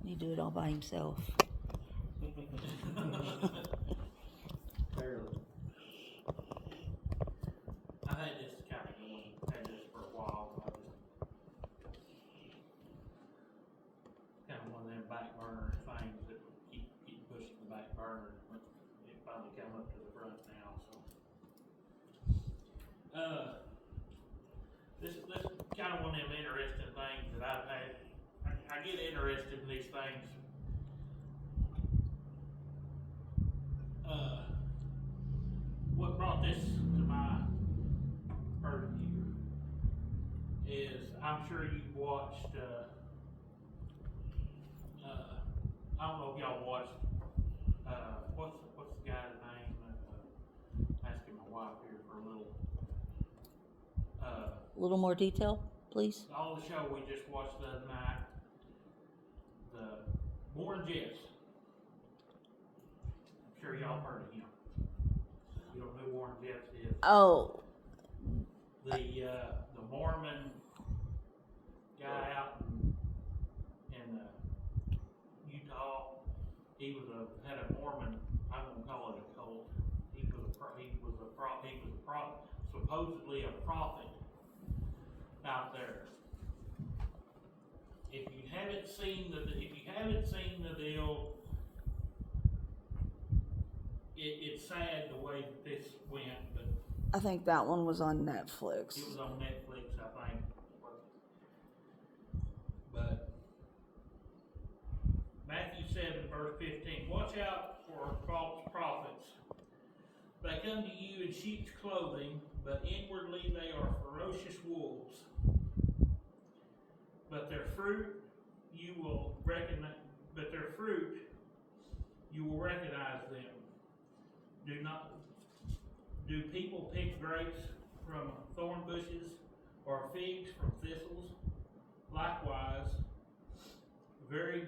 He do it all by himself. Barely. I had this kind of had this for a while, but I just kind of one of them back burner things that keep pushing the back burner. But it finally come up to the front now, so. This kind of one of them interesting things that I've had. I get interested in these things. What brought this to my purview is I'm sure you've watched. I don't know if y'all watched. What's the guy's name? Asking my wife here for a little. A little more detail, please. All the show we just watched the other night. The Warren Jeffs. I'm sure y'all heard of him. You don't know who Warren Jeffs is? Oh, The Mormon guy out in Utah. He had a Mormon. I won't call it a cult. He was supposedly a prophet out there. If you haven't seen the deal, it's sad the way that this went, but I think that one was on Netflix. it was on Netflix, I think. But Matthew 7, verse 15. Watch out for false prophets. They come to you in sheep's clothing, but inwardly they are ferocious wolves. But their fruit you will recognize them. Do people pick grapes from thorn bushes or figs from thistles? Likewise, every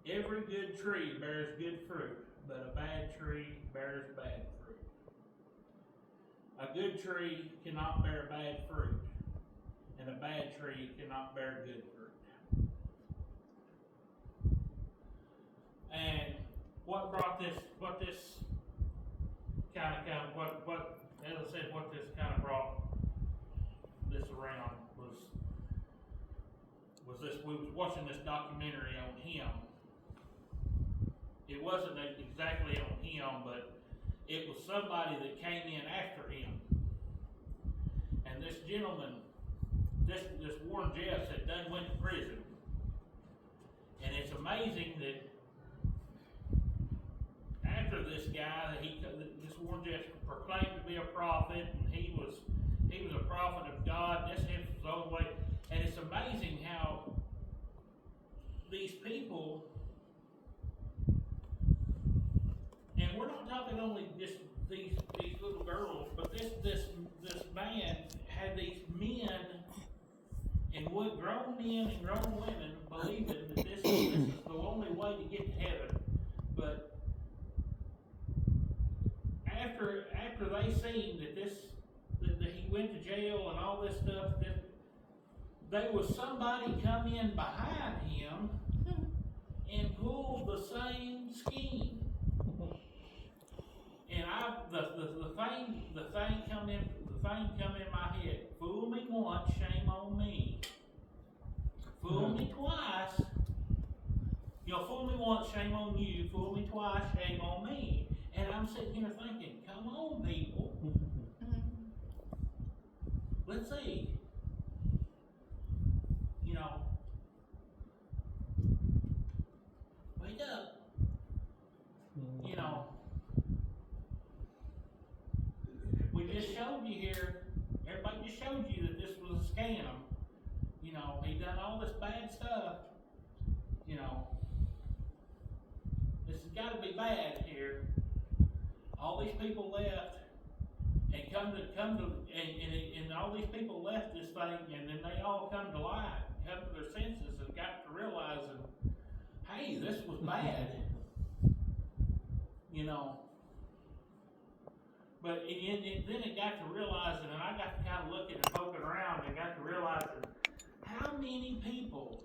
good tree bears good fruit, but a bad tree bears bad fruit. A good tree cannot bear bad fruit, and a bad tree cannot bear good fruit. And what this kind of brought this around was this. We was watching this documentary on him. It wasn't exactly on him, but it was somebody that came in after him. And this gentleman, this Warren Jeffs had done went to prison. And it's amazing that after this guy, this Warren Jeffs proclaimed to be a prophet, and he was a prophet of God. This was his own way, and it's amazing how these people, and we're not talking only just these little girls, but this man had these men and grown men and grown women believing that this is the only way to get to heaven, but after they seen that he went to jail and all this stuff, that there was somebody come in behind him and pulled the same scheme. And the thing come in my head. Fool me once, shame on me. Fool me twice. Fool me once, shame on you. Fool me twice, shame on me. And I'm sitting here thinking, come on, people. Let's see. Wake up. We just showed you here, everybody just showed you that this was a scam. He done all this bad stuff. This has got to be bad here. All these people left, and and all these people left this thing, and then they all come to light, come to their senses, and got to realizing, hey, this was bad. But then it got to realizing, and I got to kind of looking and poking around, and got to realizing how many people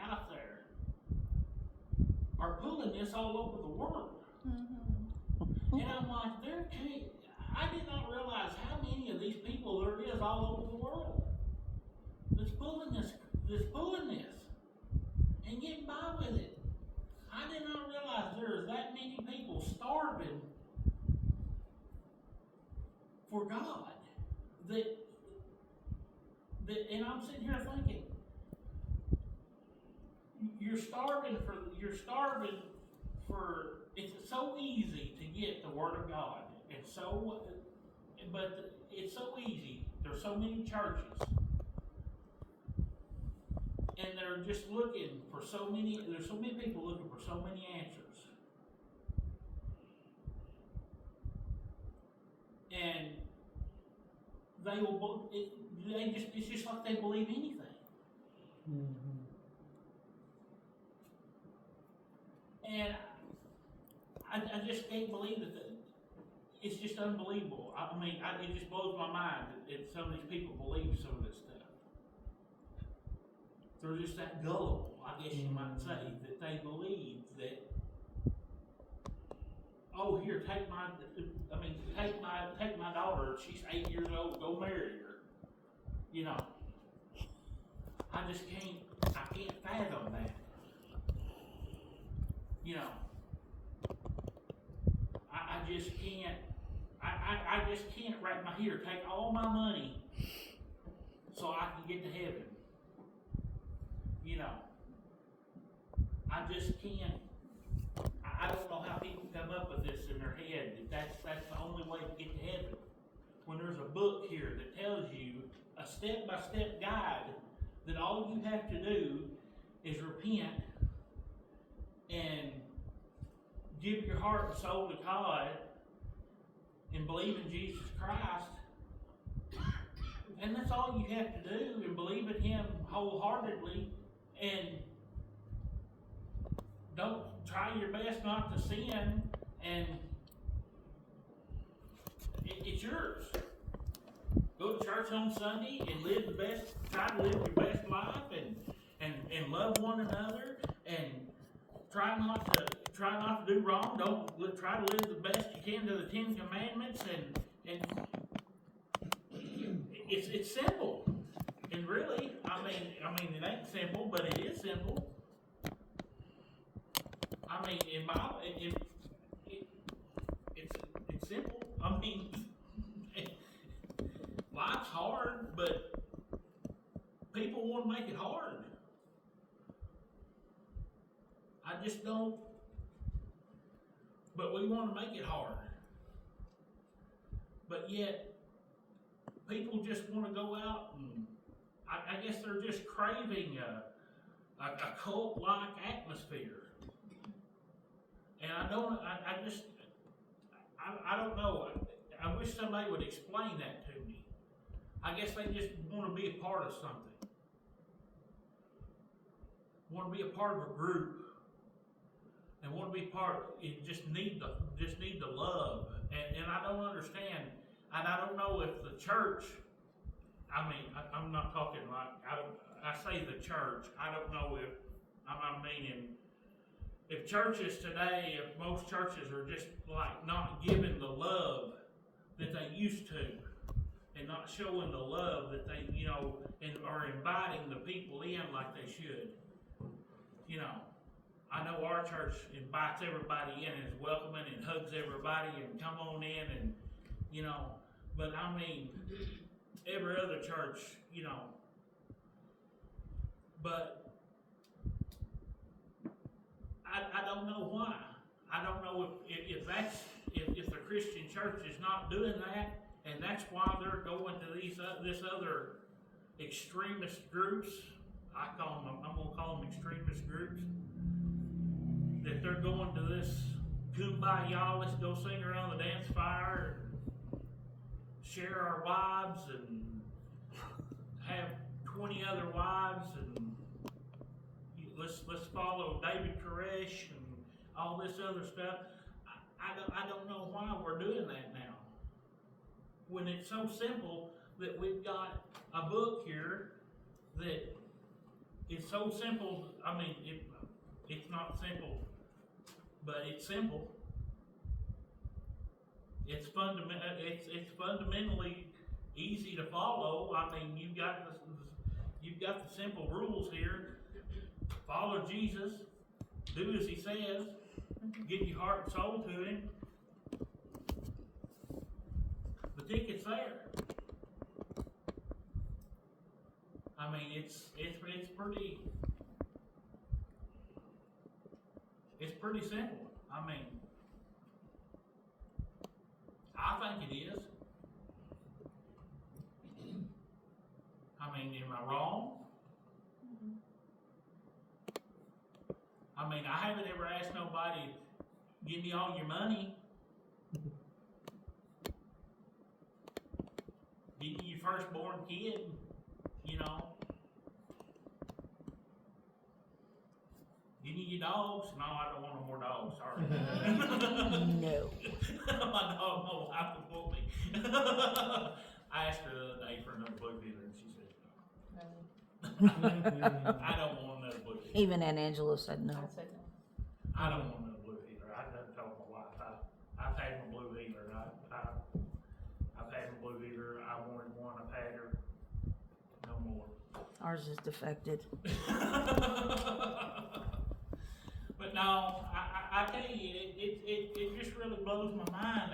out there this all over the world. Mm-hmm. And I'm like, I did not realize how many of these people there is all over the world that's pulling this, and getting by with it. I did not realize there is that many people starving for God. And I'm sitting here thinking, you're starving for, it's so easy to get the Word of God. But it's so easy. There's so many churches. And they're just looking for there's so many people looking for so many answers. And it's just like they believe anything. Mm-hmm. And I just can't believe that it's just unbelievable. I mean, it just blows my mind that some of these people believe some of this stuff. They're just that gullible, I guess you might say, that they believe that, oh, here, take my daughter, she's 8 years old, go marry her. You know, I can't fathom that. You know, I just can't, I just can't wrap my here, take all my money so I can get to heaven. You know, I just can't, I don't know how people come up with this in their head, that's the only way to get to heaven. When there's a book here that tells you a step-by-step guide that all you have to do is repent and give your heart and soul to God and believe in Jesus Christ. And that's all you have to do, and believe in Him wholeheartedly, and don't try your best not to sin, and it's yours. Go to church on Sunday and try to live your best life, and love one another, and try not to do wrong. Try to live the best you can to the 10 Commandments, and it's simple. And really, I mean, it ain't simple, but it is simple. I mean, it's simple. I mean, life's hard, but people want to make it hard. I just don't. But we want to make it hard. But yet, people just want to go out and, I guess they're just craving a cult-like atmosphere. And I don't know. I wish somebody would explain that to me. I guess they just want to be a part of something. Want to be a part of a group. And want to be just need the love. And I don't understand. And I don't know if the church, I'm not talking like, I say the church, I don't know if, I'm meaning, if churches today, if most churches are just like not giving the love that they used to, and not showing the love that they, and are inviting the people in like they should. I know our church invites everybody in and is welcoming and hugs everybody and come on in and, but I mean, every other church, but I don't know why. I don't know if the Christian church is not doing that, and that's why they're going to this other extremist groups. I'm gonna call them extremist groups. That they're going to this kumbaya, let's go sing around the dance fire and share our wives and have 20 other wives and let's follow David Koresh and all this other stuff. I don't know why we're doing that now. When it's so simple that we've got a book here that is so simple. I mean, it's not simple but it's simple. It's fundamentally easy to follow. I mean, you've got the simple rules here. Follow Jesus, do as he says, give your heart and soul to him. The ticket's there. I mean, it's pretty simple. I mean, I think it is. I mean, am I wrong? I mean, I haven't ever asked nobody, give me all your money. Give you your firstborn kid, you know. Give me your dogs. No, I don't want no more dogs, sorry. No. My dog, my wife would want me. I asked her the other day for another blue heeler and she said no. I don't want another blue heeler. Even Aunt Angela said no. I said no. I don't want another blue heeler. I done told my wife, I've had my blue heeler. I've had my blue heeler. I wanted one. I've had her. No more. Ours is defected. But no, I tell you, it just really blows my mind.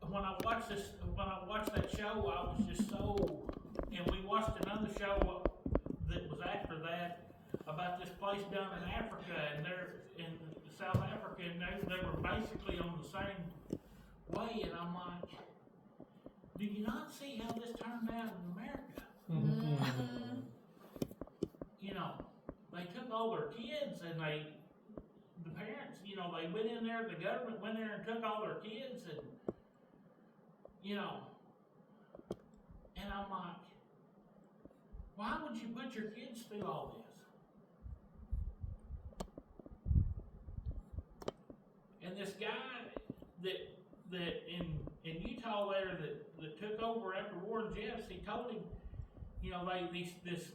When I watched that show, I was just so, and we watched another show that was after that about this place down in Africa, and they're in South Africa, and they were basically on the same way, and I'm like, do you not see how this turned out in America? You know, they took all their kids and the parents, you know, they went in there, the government went there and took all their kids and, you know, and I'm like, why would you put your kids through all this? And this guy that in Utah there that took over after Warren Jeffs, he told him, you know, this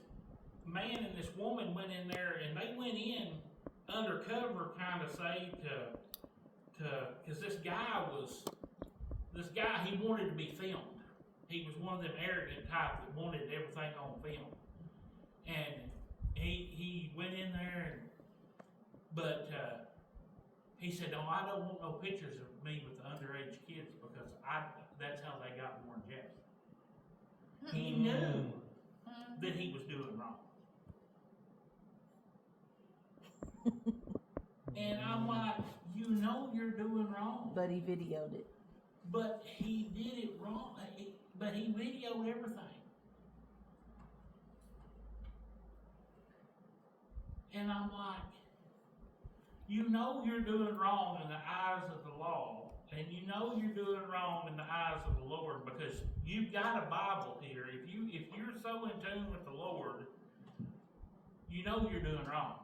man and this woman went in there and they went in undercover, kind of say, because this guy, he wanted to be filmed. He was one of them arrogant type that wanted everything on film. And he went in there, but he said, no, I don't want no pictures of me with the underage kids because that's how they got Warren Jeffs. He knew that he was doing wrong. And I'm like, you know you're doing wrong. But he videoed it. But he did it wrong. But he videoed everything. And I'm like, you know you're doing wrong in the eyes of the law. And you know you're doing wrong in the eyes of the Lord because you've got a Bible here. If you're so in tune with the Lord, you know you're doing wrong.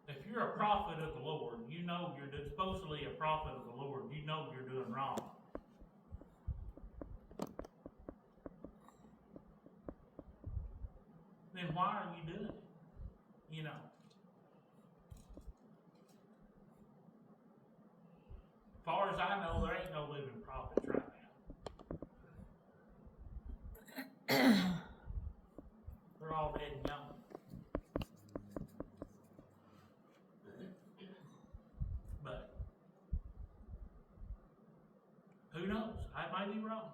If you're a prophet of the Lord, you know you're supposedly a prophet of the Lord, you know you're doing wrong. Then why are you doing it? You know. As far as I know, there ain't no living prophets right now. They're all dead and gone. But who knows? I might be wrong.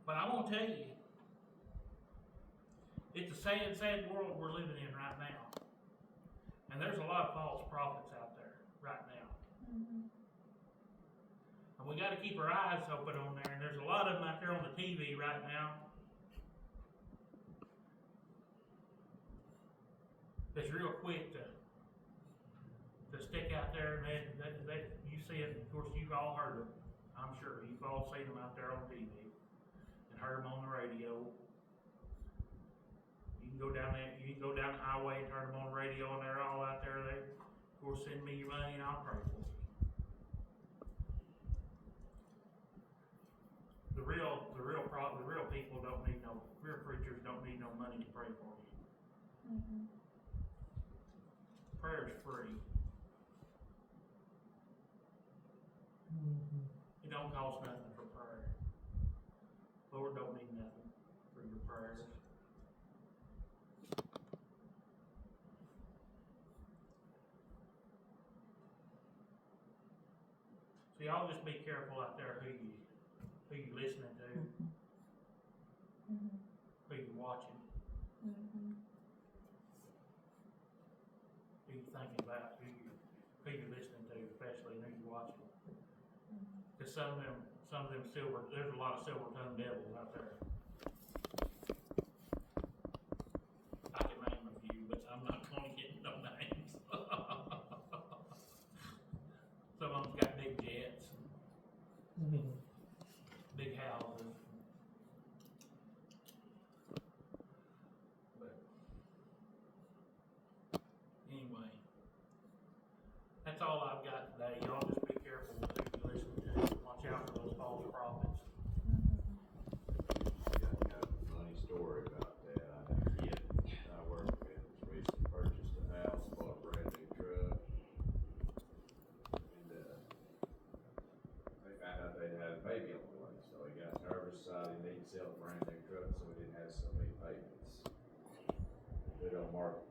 But I won't tell you, it's a sad, sad world we're living in right now. And there's a lot of false prophets out there right now. And we got to keep our eyes open on there. And there's a lot of them out there on the TV right now that's real quick to stick out there. And you see it, of course, you've all heard of them. I'm sure you've all seen them out there on TV. Heard them on the radio. You can go down the highway and turn them on the radio, and they're all out there. Of or send me your money and I'll pray for you. The real people don't need no, real preachers don't need no money to pray for you. Prayer's free. It don't cost nothing for prayer. Lord don't need nothing for your prayers. So y'all just be careful out there who you listening to, who you watching, who you thinking about, who you're listening to, especially who you watching. Cause some of them there's a lot of silver-tongued devils out there. I can name a few, but I'm not gonna get no names. Some of them's got big jets, big houses. But anyway, that's all I've got today. Y'all just be careful with who you listen to. Watch out for those false prophets. Got a funny story about that. I had a kid I work with recently purchased a house, bought a brand new truck. And, they found out they'd had a baby on the way, so he got nervous, decided he needed to sell a brand new truck so he didn't have so many payments. Put it on market